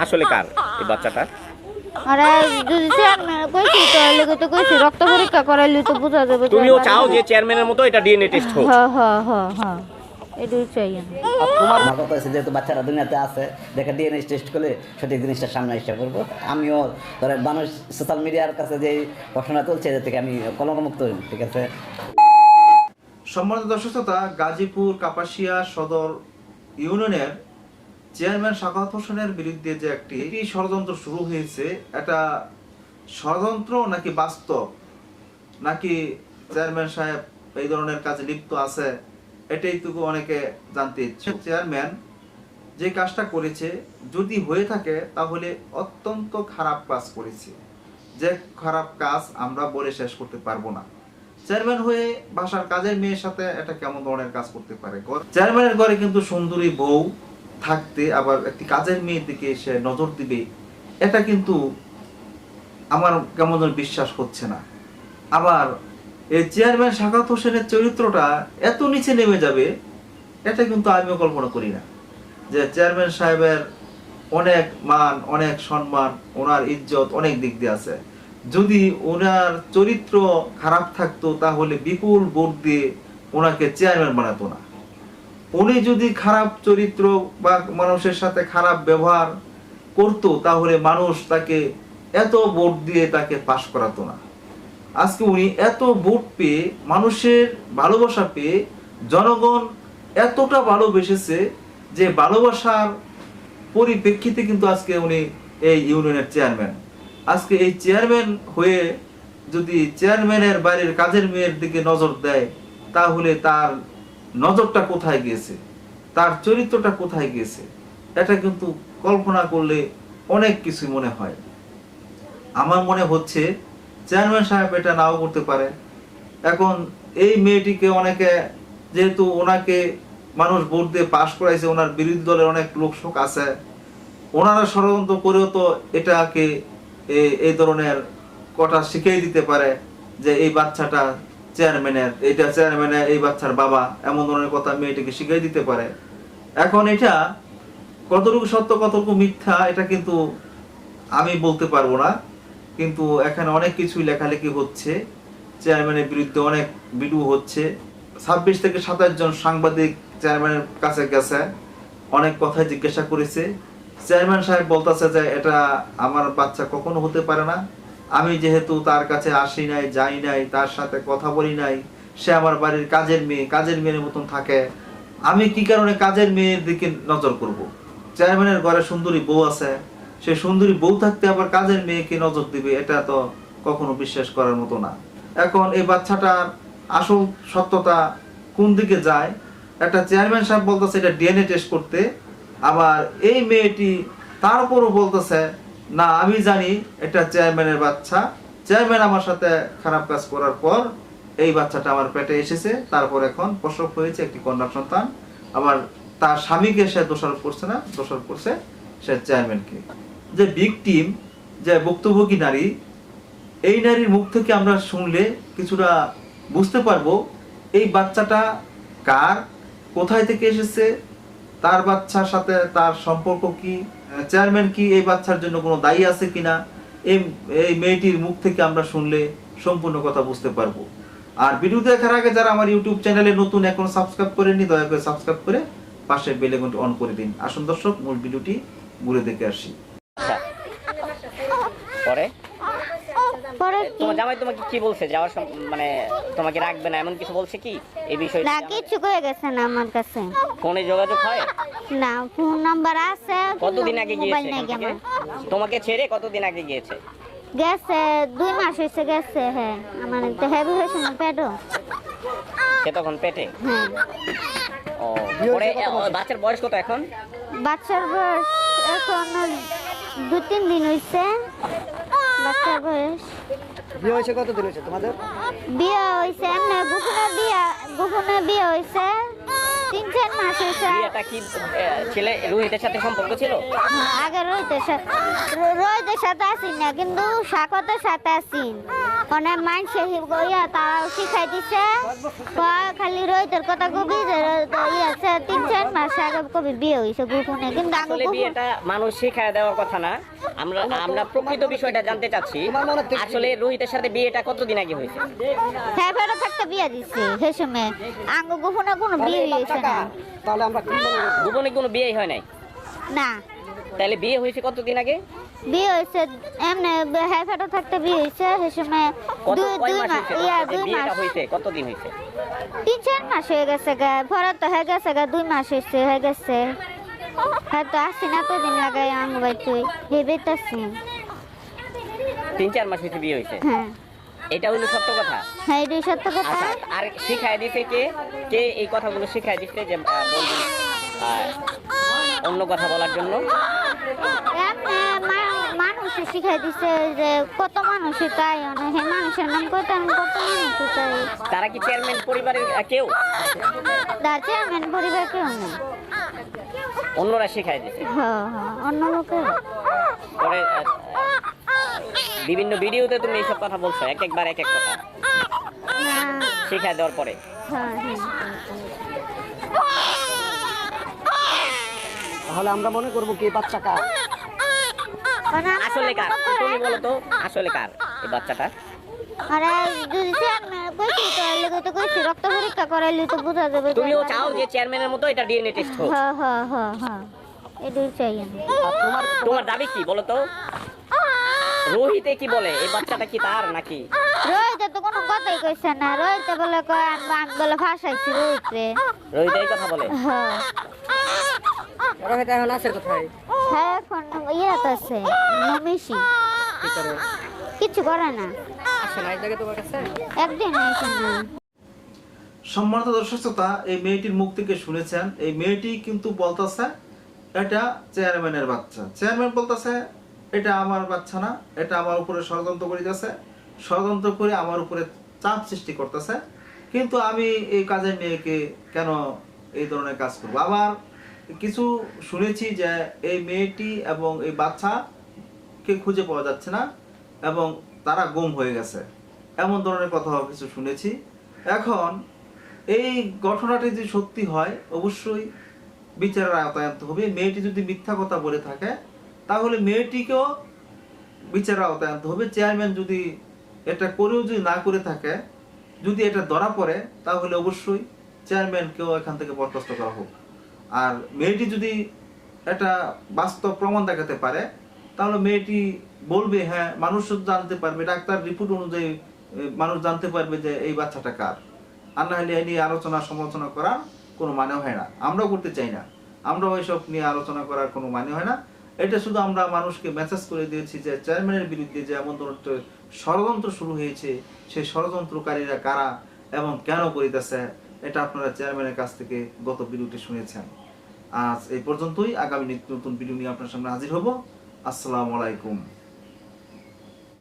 আসলে কার এই বাচ্চাটা? আরে যদি চেয়ারম্যান কইছি তো কইছি রক্ত পরীক্ষা করাইলে তো বোঝা যাবে। তুমিও চাও যে চেয়ারম্যানের মতো এটা ডিএনএ টেস্ট হোক? হ্যাঁ হ্যাঁ হ্যাঁ হ্যাঁ, এটাই চাই আমি। আমার কথা হচ্ছে যেহেতু বাচ্চারা দুনিয়াতে আছে, দেখে ডিএনএ টেস্ট করলে সঠিক জিনিসটা সামনে আসতে করবো। আমিও ধরেন মানুষ সোশ্যাল মিডিয়ার কাছে যে ঘটনা চলছে এদের থেকে আমি কলঙ্কমুক্ত হই, ঠিক আছে। সম্মানিত দর্শক শ্রোতা, গাজীপুর কাপাসিয়া সদর ইউনিয়নের চেয়ারম্যান সাখাওয়াত হোসেনের বিরুদ্ধে যে একটি ষড়যন্ত্র শুরু হয়েছে, এটা ষড়যন্ত্র নাকি বাস্তব, নাকি চেয়ারম্যান সাহেব এই ধরনের কাজে লিপ্ত আছে, এটাই তো অনেকে জানতে ইচ্ছে। চেয়ারম্যান যে কাজটা করেছে যদি হয়ে থাকে তাহলে অত্যন্ত খারাপ কাজ করেছে। যে খারাপ কাজ আমরা বলে শেষ করতে পারবো না। চেয়ারম্যান হয়ে বাসার কাজের মেয়ের সাথে এটা কেমন ধরনের কাজ করতে পারে? চেয়ারম্যানের ঘরে কিন্তু সুন্দরী বউ থাকতে আবার একটি কাজের মেয়ের দিকে সে নজর দিবে, এটা কিন্তু আমার কেমন যেন বিশ্বাস হচ্ছে না। আবার এই চেয়ারম্যান সাখাওয়াত হোসেনের চরিত্রটা এত নিচে নেমে যাবে, এটা কিন্তু আমিও কল্পনা করি না। যে চেয়ারম্যান সাহেবের অনেক মান, অনেক সম্মান, ওনার ইজ্জত অনেক দিক দিয়ে আছে। যদি ওনার চরিত্র খারাপ থাকতো তাহলে বিপুল ভোট দিয়ে ওনাকে চেয়ারম্যান বানাতো না। উনি যদি খারাপ চরিত্র বা মানুষের সাথে খারাপ ব্যবহার করতো তাহলে মানুষ তাকে এত ভোট দিয়ে তাকে পাশ করাতো না। আজকে উনি এত ভোট পেয়ে, মানুষের ভালোবাসা পেয়ে, জনগণ এতটা ভালোবেসেছে যে ভালোবাসার পরিপ্রেক্ষিতে কিন্তু আজকে উনি এই ইউনিয়নের চেয়ারম্যান। আজকে এই চেয়ারম্যান হয়ে যদি চেয়ারম্যানের বাড়ির কাজের মেয়ের দিকে নজর দেয় তাহলে তার নজরটা কোথায় গিয়েছে, তার চরিত্রটা কোথায় গিয়েছে, এটা কিন্তু কল্পনা করলে অনেক কিছু মনে হয়। আমার মনে হচ্ছে চেয়ারম্যান সাহেব এটা নাও করতে পারে। এখন এই মেয়েটিকে অনেকে, যেহেতু ওনাকে মানুষ ভোট দিয়ে পাশ করাইছে, ওনার বিরোধী দলের অনেক লোক শোক আছে, ওনারা ষড়যন্ত্র করেও তো এটাকে এই ধরনের কথা শিখিয়ে দিতে পারে যে এই বাচ্চাটা চেয়ারম্যানের, এটা চেয়ারম্যানের এই বাচ্চার বাবা, এমন ধরনের কথা মেয়েটিকে শিখিয়ে দিতে পারে। এখন এটা কতটুকু সত্য কতটুকু মিথ্যা এটা কিন্তু আমি বলতে পারবো না, কিন্তু এখানে অনেক কিছুই লেখালেখি হচ্ছে, চেয়ারম্যানের বিরুদ্ধে অনেক ভিডিও হচ্ছে। 26 থেকে 27 জন সাংবাদিক চেয়ারম্যানের কাছে গেছে, অনেক কথা জিজ্ঞাসা করেছে। চেয়ারম্যান সাহেব বলতেছে যে এটা আমার বাচ্চা কখনো হতে পারে না, আমি যেহেতু তার কাছে আসি নাই, যাই নাই, তার সাথে কথা বলি নাই, সে আমার বাড়ির কাজের মেয়ের মতন থাকে, আমি কি কারণে কাজের মেয়ের দিকে নজর করব? চেয়ারম্যানের ঘরে সুন্দরী বউ আছে, সে সুন্দরী বউ থাকতে আবার কাজের মেয়েকে নজর দিবে, এটা তো কখনো বিশ্বাস করার মতো না। এখন এই বাচ্চাটার আসল সত্যতা কোন দিকে যায়? একটা চেয়ারম্যান সাহেব বলতেছে এটা ডিএনএ টেস্ট করতে, আবার এই মেয়েটি তারপরও বলতেছে না আমি জানি এটা চেয়ারম্যানের বাচ্চা, চেয়ারম্যান আমার সাথে খারাপ কাজ করার পর এই বাচ্চাটা আমার পেটে এসেছে, তারপর এখন প্রসব হয়েছে একটি কন্যা সন্তান। আবার তার স্বামীকে সে দোষারোপ করছে না, দোষারোপ করছে সে চেয়ারম্যানকে। যে ভিকটিম, যে ভুক্তভোগী নারী, এই নারীর মুখ থেকে আমরা শুনলে কিছুটা বুঝতে পারবো এই বাচ্চাটা কার, কোথায় থেকে এসেছে, তার বাচ্চার সাথে তার সম্পর্ক কি, চেয়ারম্যান কি এই বাচ্চার জন্য কোনো দায়ী আছে কিনা, এই মেয়েটির মুখ থেকে আমরা শুনলে সম্পূর্ণ কথা বুঝতে পারবো। আর ভিডিও দেখার আগে যারা আমার ইউটিউব চ্যানেলে নতুন, এখন সাবস্ক্রাইব করেননি, দয়া করে সাবস্ক্রাইব করে পাশে বেল আইকনটি অন করে দিন। আসুন দর্শক, মূল ভিডিওটি ঘুরে দেখে আসি। পরে পরে তোমার জামাই তোমাকে কি বলছে যাওয়ার মানে তোমাকে রাখবে না এমন কিছু বলছে কি এই বিষয়ে? না, কিছু কয়ে গেছে না আমার কাছে। ফোনে যোগাযোগ হয় না, ফোন নাম্বার আছে। কতদিন আগে মোবাইল গিয়েছে নাই এখান থেকে? আমার। তোমাকে ছেড়ে কতদিন আগে গিয়েছে? গেছে 2 মাস হয়েছে গেছে। হ্যাঁ, আমার তো হেভি হয়েছে না পেটও। সে তখন পেটে? হ্যাঁ। ও, পরে বাচ্চার বয়স কত এখন? বাচ্চার বয়স এখন 2-3 দিন হয়েছে। বাচ্চার বয়স বিয়ে হয়েছে কতদিন হয়েছে তোমাদের? বিয়ে হয়েছে এমনি গোপনে বিয়ে হয়েছে 3-4 মাস হয়েছে। বিয়েটা কি ছেলে রোহিতের সাথে সম্পর্ক ছিল? আগে রোহিতের সাথে আসি না, কিন্তু স্বাগতের সাথে আসি। অনেক মানুষে তারাও শিখাই দিছে, খালি রোহিতের কথা কবি যে 3-4 মাস আগে কবি বিয়ে হয়েছে গোপনে, কিন্তু আসলে বিয়েটা মানুষ শিখায় দেওয়ার কথা না। আমরা প্রকৃত বিষয়টা জানতে চাচ্ছি, আসলে রোহিতের সাথে বিয়েটা কতদিন আগে হয়েছে? হ্যাঁ ফেরত থাকতে বিয়ে দিচ্ছে সে সময়, আঙ্গ গোপনে কোনো বিয়ে হয়েছে না। গোপনে কোনো বিয়ে হয় নাই? না, তাহলে বিয়ে হয়েছে কতদিন আগে? বিয়ে হয়েছে এমনি হ্যাঁ ফেরত থাকতে বিয়ে হয়েছে সে সময়। কয় 2 মাস মাস হয়েছে? 2 বিয়েটা মাস হয়েছে কতদিন হয়েছে? 3-4 মাস হয়ে গেছে গা, ফেরত তো হয়ে গেছে গা, 2 মাস হয়ে গেছে। হয়তো আসছি না, এতদিন লাগাই আঙ্গ ভাই তুই ভেবেতাছি। 3-4 মাস হয়েছে বিয়ে হয়েছে? হ্যাঁ এটা হলো সত্য কথা। হ্যাঁ এটাই সত্য কথা। আচ্ছা, আর শিখায় দিতে কে কে এই কথাগুলো শিখায় দিতে যে বলবি অন্য কথা বলার জন্য? মানুষ শিখাই দিছে যে কত মানুষ তাই অনেক মানুষের নাম কত মানুষ তাই। তারা কি চেয়ারম্যান পরিবারের কেউ? তার চেয়ারম্যান পরিবার কেউ নেই, অন্যরা শিখায় দিছে। হ্যাঁ হ্যাঁ অন্য লোকে। পরে বিভিন্ন ভিডিওতে তুমি এইসব কথা বলছো, একবার এক এক কথা শিখায় দেওয়ার পরে। হ্যাঁ হ্যাঁ তাহলে আমরা মনে করবো কি বাচ্চা কার? আসলে কার তুমি বলো তো, আসলে কার এই বাচ্চাটা? আরে যদি চেয়ারম্যান কইছি তো লাগে তো কইছি রক্ত পরীক্ষা করাইলে তো বোঝা যাবে। তুমিও চাও যে চেয়ারম্যানের মতো এটা ডিএনএ টেস্ট হোক? হ্যাঁ হ্যাঁ হ্যাঁ হ্যাঁ এটাই চাই আমি। তোমার দাবি কি বলো তো? রোহিতে কি বলে এই বাচ্চাটা কি তার নাকি? রোহিতে তো কোনো কথাই কইছে না, রোহিতে বলে কয় আমি বলে ফাঁসাইছি রোহিতে। রোহিত এই কথা বলে? হ্যাঁ রোহিত এখন আছে কোথায়? হ্যাঁ এখন ইয়েতে আছে নমিশি, কি করে? কিছু করে না, আসে না এই জায়গায় তোমার কাছে? একদিন আইসে না। সম্মানিত দর্শক শ্রোতা, এই মেয়েটির মুখ থেকে শুনেছেন, এই মেয়েটি কিন্তু বলতেছে এটা চেয়ারম্যানের বাচ্চা। চেয়ারম্যান বলতেছে এটা আমার বাচ্চা না, এটা আমার উপরে ষড়যন্ত্র করিতেছে, ষড়যন্ত্র করে আমার উপরে চাপ সৃষ্টি করতেছে, কিন্তু আমি এই কাজের মেয়েকে কেন এই ধরনের কাজ করবো? আবার কিছু শুনেছি যে এই মেয়েটি এবং এই বাচ্চাকে খুঁজে পাওয়া যাচ্ছে না এবং তারা গুম হয়ে গেছে, এমন ধরনের কথাও কিছু শুনেছি। এখন এই ঘটনাটি যদি সত্যি হয় অবশ্যই বিচারের আওতায় আনতে হবে। মেয়েটি যদি মিথ্যা কথা বলে থাকে তাহলে মেয়েটিকেও বিচারের আওতায় আনতে হবে। চেয়ারম্যান যদি এটা করেও যদি না করে থাকে, যদি এটা ধরা পড়ে তাহলে অবশ্যই চেয়ারম্যানকেও এখান থেকে বরখাস্ত করা হোক। আর মেয়েটি যদি এটা বাস্তব প্রমাণ দেখাতে পারে তাহলে মেয়েটি বলবে, হ্যাঁ মানুষ জানতে পারবে, ডাক্তার রিপোর্ট অনুযায়ী মানুষ জানতে পারবে যে এই বাচ্চাটা কার। আর না হলে এই নিয়ে আলোচনা সমালোচনা করার কোনো মানে হয় না, আমরাও করতে চাই না, আমরাও এইসব নিয়ে আলোচনা করার কোনো মানে হয় না। এটা শুধু আমরা মানুষকে মেসেজ করে দিয়েছি যে চেয়ারম্যানের বিরুদ্ধে যে এমন ধরনের ষড়যন্ত্র শুরু হয়েছে, সেই ষড়যন্ত্রকারীরা কারা এবং কেন করিতেছে এটা আপনারা চেয়ারম্যানের কাছ থেকে গত ভিডিওটি শুনেছেন। আজ এই পর্যন্তই, আগামী নিত্য নতুন ভিডিও নিয়ে আপনার সামনে হাজির হব। আসসালামু আলাইকুম।